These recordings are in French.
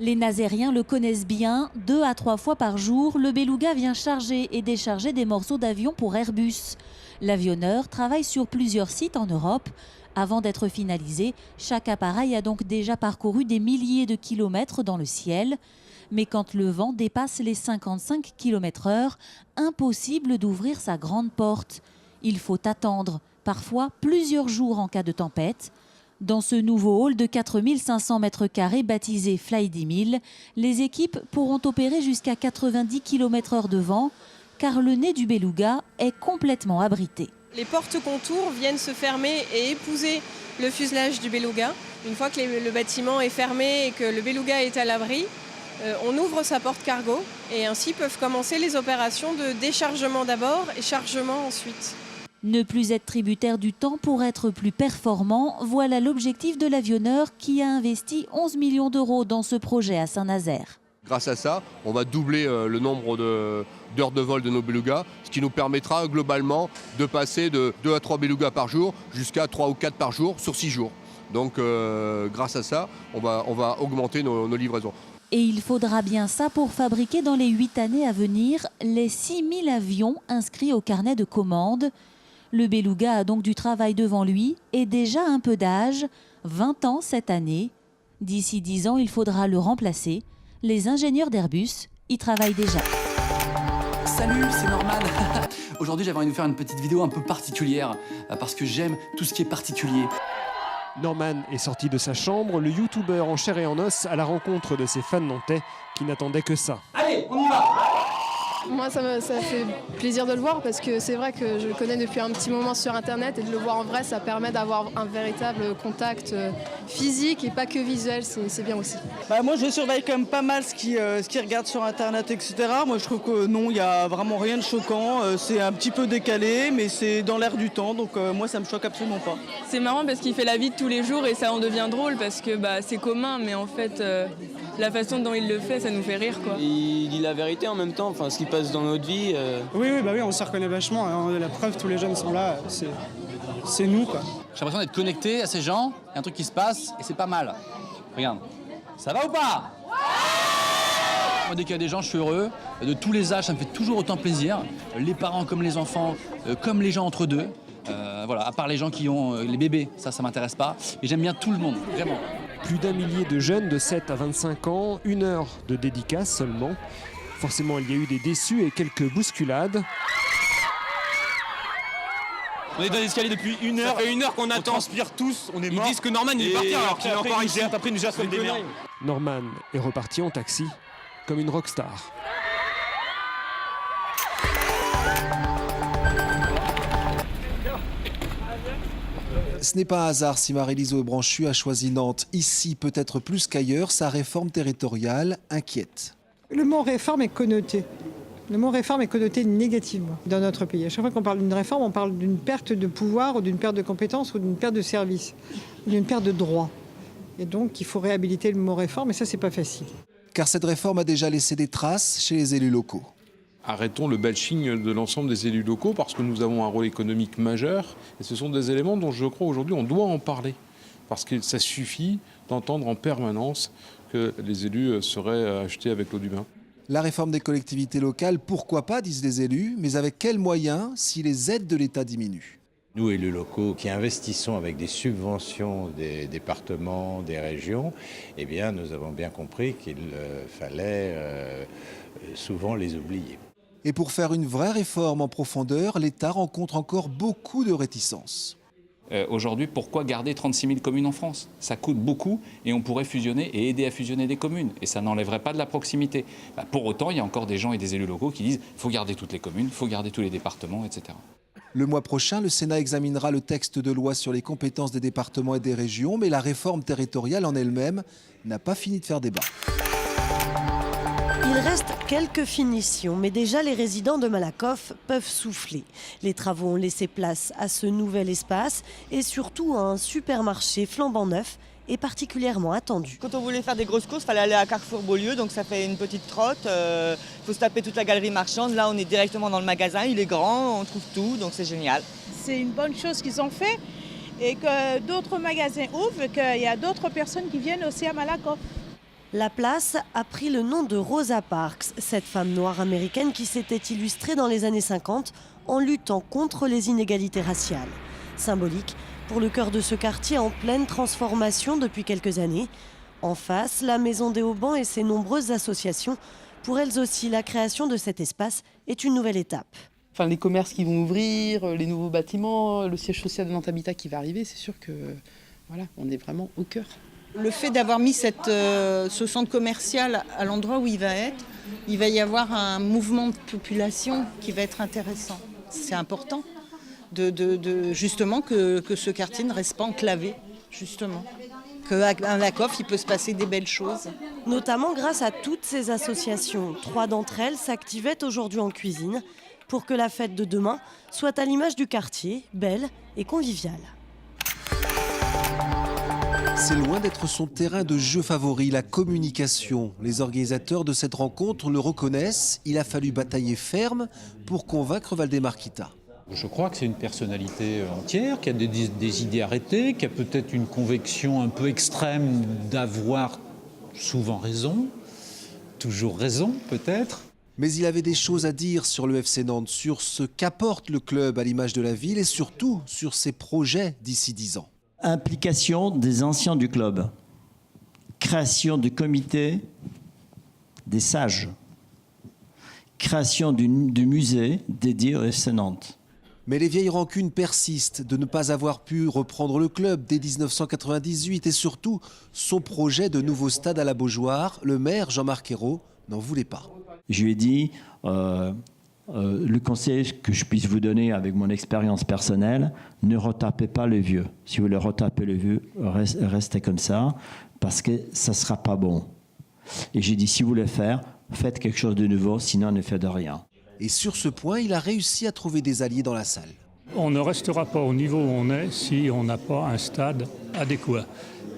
Les Nazériens le connaissent bien, 2 à 3 fois par jour, le beluga vient charger et décharger des morceaux d'avion pour Airbus. L'avionneur travaille sur plusieurs sites en Europe. Avant d'être finalisé, chaque appareil a donc déjà parcouru des milliers de kilomètres dans le ciel. Mais quand le vent dépasse les 55 km/h, impossible d'ouvrir sa grande porte. Il faut attendre, parfois plusieurs jours en cas de tempête. Dans ce nouveau hall de 4500 m² baptisé Fly 10 000, les équipes pourront opérer jusqu'à 90 km/h de vent, car le nez du beluga est complètement abrité. Les portes contours viennent se fermer et épouser le fuselage du beluga. Une fois que le bâtiment est fermé et que le beluga est à l'abri, on ouvre sa porte cargo et ainsi peuvent commencer les opérations de déchargement d'abord et chargement ensuite. Ne plus être tributaire du temps pour être plus performant, voilà l'objectif de l'avionneur qui a investi 11 millions d'euros dans ce projet à Saint-Nazaire. Grâce à ça, on va doubler le nombre d'heures de vol de nos belugas, ce qui nous permettra globalement de passer de 2 à 3 belugas par jour jusqu'à 3 ou 4 par jour sur 6 jours. Donc grâce à ça, on va augmenter nos livraisons. Et il faudra bien ça pour fabriquer dans les 8 années à venir les 6000 avions inscrits au carnet de commandes. Le beluga a donc du travail devant lui et déjà un peu d'âge, 20 ans cette année. D'ici 10 ans, il faudra le remplacer. Les ingénieurs d'Airbus y travaillent déjà. Salut, c'est Norman. Aujourd'hui, j'avais envie de vous faire une petite vidéo un peu particulière parce que j'aime tout ce qui est particulier. Norman est sorti de sa chambre, le youtubeur en chair et en os à la rencontre de ses fans nantais qui n'attendaient que ça. Allez, on y va! Moi, ça fait plaisir de le voir parce que c'est vrai que je le connais depuis un petit moment sur Internet et de le voir en vrai, ça permet d'avoir un véritable contact physique et pas que visuel, c'est bien aussi. Moi, je surveille quand même pas mal ce qu'ils regardent sur Internet, etc. Moi, je trouve que non, il n'y a vraiment rien de choquant. C'est un petit peu décalé, mais c'est dans l'air du temps, donc moi, ça me choque absolument pas. C'est marrant parce qu'il fait la vie de tous les jours et ça en devient drôle parce que c'est commun, mais en fait, la façon dont il le fait, ça nous fait rire, quoi. Il dit la vérité en même temps, ce qui passe dans notre vie. Oui, on se reconnaît vachement. La preuve, tous les jeunes sont là, c'est nous, quoi. J'ai l'impression d'être connecté à ces gens, il y a un truc qui se passe et c'est pas mal. Regarde, ça va ou pas? Moi, dès qu'il y a des gens, je suis heureux. De tous les âges, ça me fait toujours autant plaisir. Les parents comme les enfants, comme les gens entre deux. Voilà, à part les gens qui ont les bébés, ça m'intéresse pas. Mais j'aime bien tout le monde, vraiment. Plus d'1 millier de jeunes de 7 à 25 ans, 1 heure de dédicace seulement. Forcément, il y a eu des déçus et quelques bousculades. On est dans l'escalier depuis 1 heure. Ça fait 1 heure qu'on attend. On transpire tous, on est morts. Ils disent que Norman il est parti alors qu'il est encore ici. Après, il nous a fait des merdes. Norman est reparti en taxi, comme une rockstar. Ce n'est pas un hasard si Marie-Lise Aubranchu a choisi Nantes. Ici, peut-être plus qu'ailleurs, sa réforme territoriale inquiète. Le mot réforme est connoté. Le mot réforme est connoté négativement dans notre pays. À chaque fois qu'on parle d'une réforme, on parle d'une perte de pouvoir ou d'une perte de compétences ou d'une perte de services, ou d'une perte de droits. Et donc, il faut réhabiliter le mot réforme et ça, c'est pas facile. Car cette réforme a déjà laissé des traces chez les élus locaux. Arrêtons le bashing de l'ensemble des élus locaux parce que nous avons un rôle économique majeur et ce sont des éléments dont je crois aujourd'hui on doit en parler parce que ça suffit d'entendre en permanence que les élus seraient achetés avec l'eau du bain. La réforme des collectivités locales, pourquoi pas, disent les élus, mais avec quels moyens si les aides de l'État diminuent? Nous, élus locaux, qui investissons avec des subventions des départements, des régions, eh bien, nous avons bien compris qu'il fallait souvent les oublier. Et pour faire une vraie réforme en profondeur, l'État rencontre encore beaucoup de réticences. Aujourd'hui, pourquoi garder 36 000 communes en France? Ça coûte beaucoup et on pourrait fusionner et aider à fusionner des communes. Et ça n'enlèverait pas de la proximité. Pour autant, il y a encore des gens et des élus locaux qui disent qu'il faut garder toutes les communes, il faut garder tous les départements, etc. Le mois prochain, le Sénat examinera le texte de loi sur les compétences des départements et des régions, mais la réforme territoriale en elle-même n'a pas fini de faire débat. Il reste quelques finitions, mais déjà les résidents de Malakoff peuvent souffler. Les travaux ont laissé place à ce nouvel espace et surtout à un supermarché flambant neuf et particulièrement attendu. Quand on voulait faire des grosses courses, il fallait aller à Carrefour-Beaulieu, donc ça fait une petite trotte. Il faut se taper toute la galerie marchande. Là, on est directement dans le magasin, il est grand, on trouve tout, donc c'est génial. C'est une bonne chose qu'ils ont fait et que d'autres magasins ouvrent et qu'il y a d'autres personnes qui viennent aussi à Malakoff. La place a pris le nom de Rosa Parks, cette femme noire américaine qui s'était illustrée dans les années 50 en luttant contre les inégalités raciales. Symbolique pour le cœur de ce quartier en pleine transformation depuis quelques années. En face, la Maison des Haubans et ses nombreuses associations. Pour elles aussi, la création de cet espace est une nouvelle étape. Enfin, les commerces qui vont ouvrir, les nouveaux bâtiments, le siège social de Nantes Habitat qui va arriver, c'est sûr que voilà, on est vraiment au cœur. Le fait d'avoir mis ce centre commercial à l'endroit où il va être, il va y avoir un mouvement de population qui va être intéressant. C'est important justement que ce quartier ne reste pas enclavé, justement. Qu'à Lacoff, il peut se passer des belles choses. Notamment grâce à toutes ces associations. 3 d'entre elles s'activaient aujourd'hui en cuisine pour que la fête de demain soit à l'image du quartier, belle et conviviale. C'est loin d'être son terrain de jeu favori, la communication. Les organisateurs de cette rencontre le reconnaissent. Il a fallu batailler ferme pour convaincre Valdemar Kita. Je crois que c'est une personnalité entière, qui a des idées arrêtées, qui a peut-être une conviction un peu extrême d'avoir souvent raison, toujours raison peut-être. Mais il avait des choses à dire sur le FC Nantes, sur ce qu'apporte le club à l'image de la ville et surtout sur ses projets d'ici 10 ans. Implication des anciens du club, création du comité des sages, création du musée dédié au FC Nantes. Mais les vieilles rancunes persistent de ne pas avoir pu reprendre le club dès 1998 et surtout son projet de nouveau stade à la Beaujoire, le maire Jean-Marc Ayrault n'en voulait pas. Je lui ai dit, le conseil que je puisse vous donner avec mon expérience personnelle, ne retapez pas le vieux. Si vous voulez retaper le vieux, restez comme ça, parce que ça ne sera pas bon. Et j'ai dit, si vous voulez faire, faites quelque chose de nouveau, sinon ne faites rien. Et sur ce point, il a réussi à trouver des alliés dans la salle. On ne restera pas au niveau où on est si on n'a pas un stade adéquat.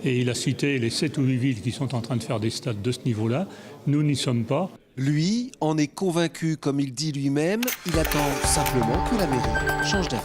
Et il a cité les 7 ou 8 villes qui sont en train de faire des stades de ce niveau-là. Nous n'y sommes pas. Lui en est convaincu, comme il dit lui-même. Il attend simplement que la mairie change d'avis.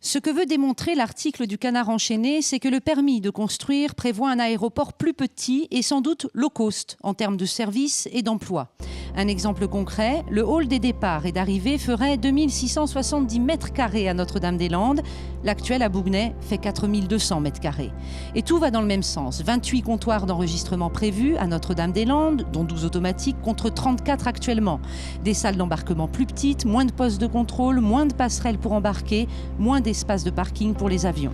Ce que veut démontrer l'article du Canard enchaîné, c'est que le permis de construire prévoit un aéroport plus petit et sans doute low cost en termes de services et d'emploi. Un exemple concret, le hall des départs et d'arrivée ferait 2670 mètres carrés à Notre-Dame-des-Landes. L'actuel à Bougnay fait 4200 mètres carrés. Et tout va dans le même sens. 28 comptoirs d'enregistrement prévus à Notre-Dame-des-Landes, dont 12 automatiques contre 34 actuellement. Des salles d'embarquement plus petites, moins de postes de contrôle, moins de passerelles pour embarquer, moins d'espace de parking pour les avions.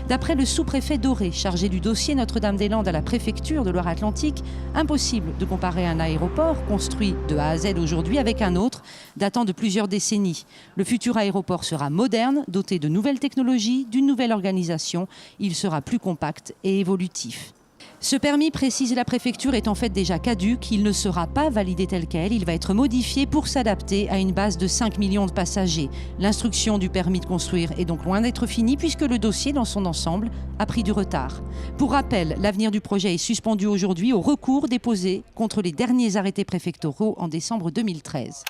D'après le sous-préfet Doré, chargé du dossier Notre-Dame-des-Landes à la préfecture de Loire-Atlantique, impossible de comparer un aéroport construit de A à Z aujourd'hui avec un autre datant de plusieurs décennies. Le futur aéroport sera moderne, doté de nouvelles technologies, d'une nouvelle organisation. Il sera plus compact et évolutif. Ce permis, précise la préfecture, est en fait déjà caduc. Il ne sera pas validé tel quel. Il va être modifié pour s'adapter à une base de 5 millions de passagers. L'instruction du permis de construire est donc loin d'être finie puisque le dossier dans son ensemble a pris du retard. Pour rappel, l'avenir du projet est suspendu aujourd'hui au recours déposé contre les derniers arrêtés préfectoraux en décembre 2013.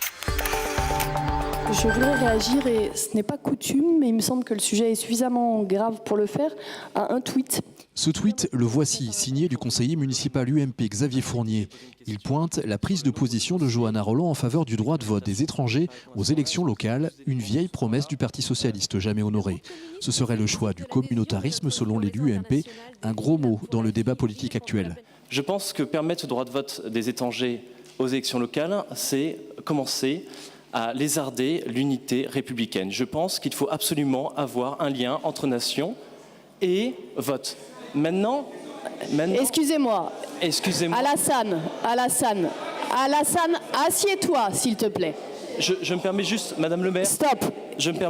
Je voudrais réagir, et ce n'est pas coutume, mais il me semble que le sujet est suffisamment grave pour le faire, à un tweet. Ce tweet, le voici, signé du conseiller municipal UMP Xavier Fournier. Il pointe la prise de position de Johanna Rolland en faveur du droit de vote des étrangers aux élections locales, une vieille promesse du Parti socialiste jamais honorée. Ce serait le choix du communautarisme selon l'élu UMP, un gros mot dans le débat politique actuel. Je pense que permettre le droit de vote des étrangers aux élections locales, c'est commencer à lézarder l'unité républicaine. Je pense qu'il faut absolument avoir un lien entre nation et vote. Maintenant, Excusez-moi. Alassane, assieds-toi, s'il te plaît. Je me permets juste, Madame le maire. Stop. Excusez-moi,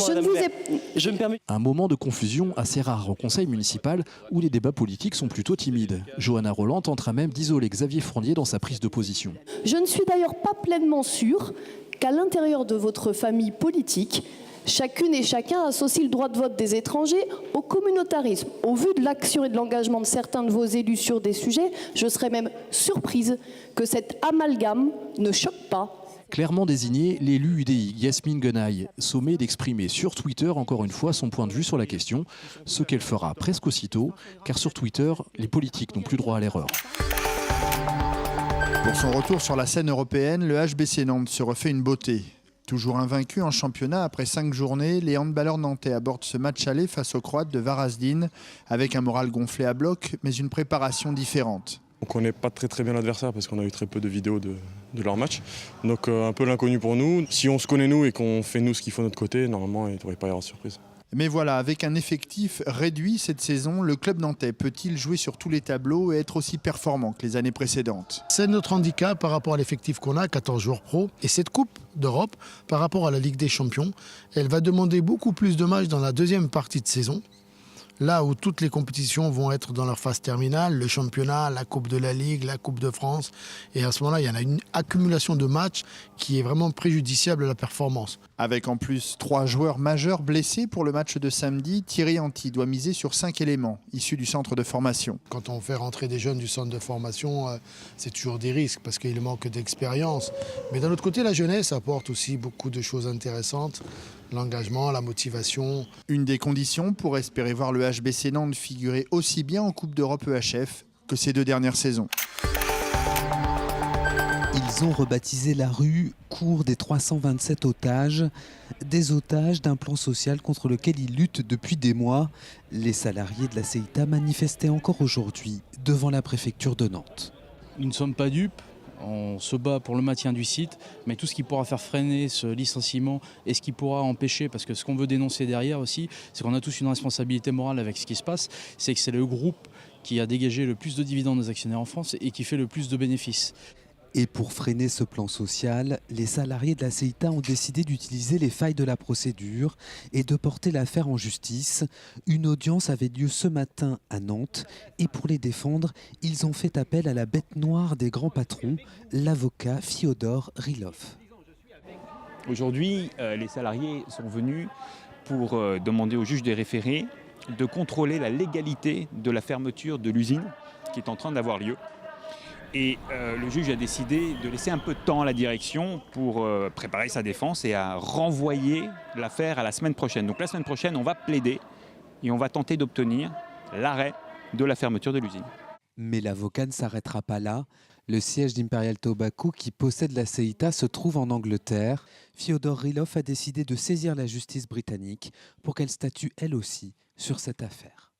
Madame le maire. Je me permets. Un moment de confusion assez rare au conseil municipal où les débats politiques sont plutôt timides. Johanna Rolland tentera même d'isoler Xavier Fournier dans sa prise de position. Je ne suis d'ailleurs pas pleinement sûre qu'à l'intérieur de votre famille politique, chacune et chacun associe le droit de vote des étrangers au communautarisme. Au vu de l'action et de l'engagement de certains de vos élus sur des sujets, je serais même surprise que cet amalgame ne choque pas. Clairement désigné, l'élu UDI Yasmine Genaï sommet d'exprimer sur Twitter encore une fois son point de vue sur la question, ce qu'elle fera presque aussitôt, car sur Twitter, les politiques n'ont plus droit à l'erreur. Pour son retour sur la scène européenne, le HBC Nantes se refait une beauté. Toujours invaincu en championnat après 5 journées, les handballeurs nantais abordent ce match aller face aux Croates de Varazdin avec un moral gonflé à bloc, mais une préparation différente. On ne connaît pas très bien l'adversaire parce qu'on a eu très peu de vidéos de leur match. Donc un peu l'inconnu pour nous. Si on se connaît nous et qu'on fait nous ce qu'il faut de notre côté, normalement il ne devrait pas y avoir de surprise. Mais voilà, avec un effectif réduit cette saison, le club nantais peut-il jouer sur tous les tableaux et être aussi performant que les années précédentes? C'est notre handicap par rapport à l'effectif qu'on a, 14 joueurs pro. Et cette Coupe d'Europe, par rapport à la Ligue des Champions, elle va demander beaucoup plus de matchs dans la deuxième partie de saison. Là où toutes les compétitions vont être dans leur phase terminale, le championnat, la Coupe de la Ligue, la Coupe de France. Et à ce moment-là, il y en a une accumulation de matchs qui est vraiment préjudiciable à la performance. Avec en plus 3 joueurs majeurs blessés pour le match de samedi, Thierry Anti doit miser sur 5 éléments issus du centre de formation. Quand on fait rentrer des jeunes du centre de formation, c'est toujours des risques parce qu'il manque d'expérience. Mais d'un autre côté, la jeunesse apporte aussi beaucoup de choses intéressantes. L'engagement, la motivation. Une des conditions pour espérer voir le HBC Nantes figurer aussi bien en Coupe d'Europe EHF que ces 2 dernières saisons. Ils ont rebaptisé la rue Cour des 327 otages, des otages d'un plan social contre lequel ils luttent depuis des mois. Les salariés de la CEITA manifestaient encore aujourd'hui devant la préfecture de Nantes. Nous ne sommes pas dupes. On se bat pour le maintien du site, mais tout ce qui pourra faire freiner ce licenciement et ce qui pourra empêcher, parce que ce qu'on veut dénoncer derrière aussi, c'est qu'on a tous une responsabilité morale avec ce qui se passe, c'est que c'est le groupe qui a dégagé le plus de dividendes aux actionnaires en France et qui fait le plus de bénéfices. Et pour freiner ce plan social, les salariés de la CEITA ont décidé d'utiliser les failles de la procédure et de porter l'affaire en justice. Une audience avait lieu ce matin à Nantes et pour les défendre, ils ont fait appel à la bête noire des grands patrons, l'avocat Fyodor Rylov. Aujourd'hui, les salariés sont venus pour demander au juge des référés de contrôler la légalité de la fermeture de l'usine qui est en train d'avoir lieu. Et le juge a décidé de laisser un peu de temps à la direction pour préparer sa défense et à renvoyer l'affaire à la semaine prochaine. Donc la semaine prochaine, on va plaider et on va tenter d'obtenir l'arrêt de la fermeture de l'usine. Mais l'avocat ne s'arrêtera pas là. Le siège d'Imperial Tobacco, qui possède la CEITA, se trouve en Angleterre. Fyodor Rylov a décidé de saisir la justice britannique pour qu'elle statue elle aussi sur cette affaire.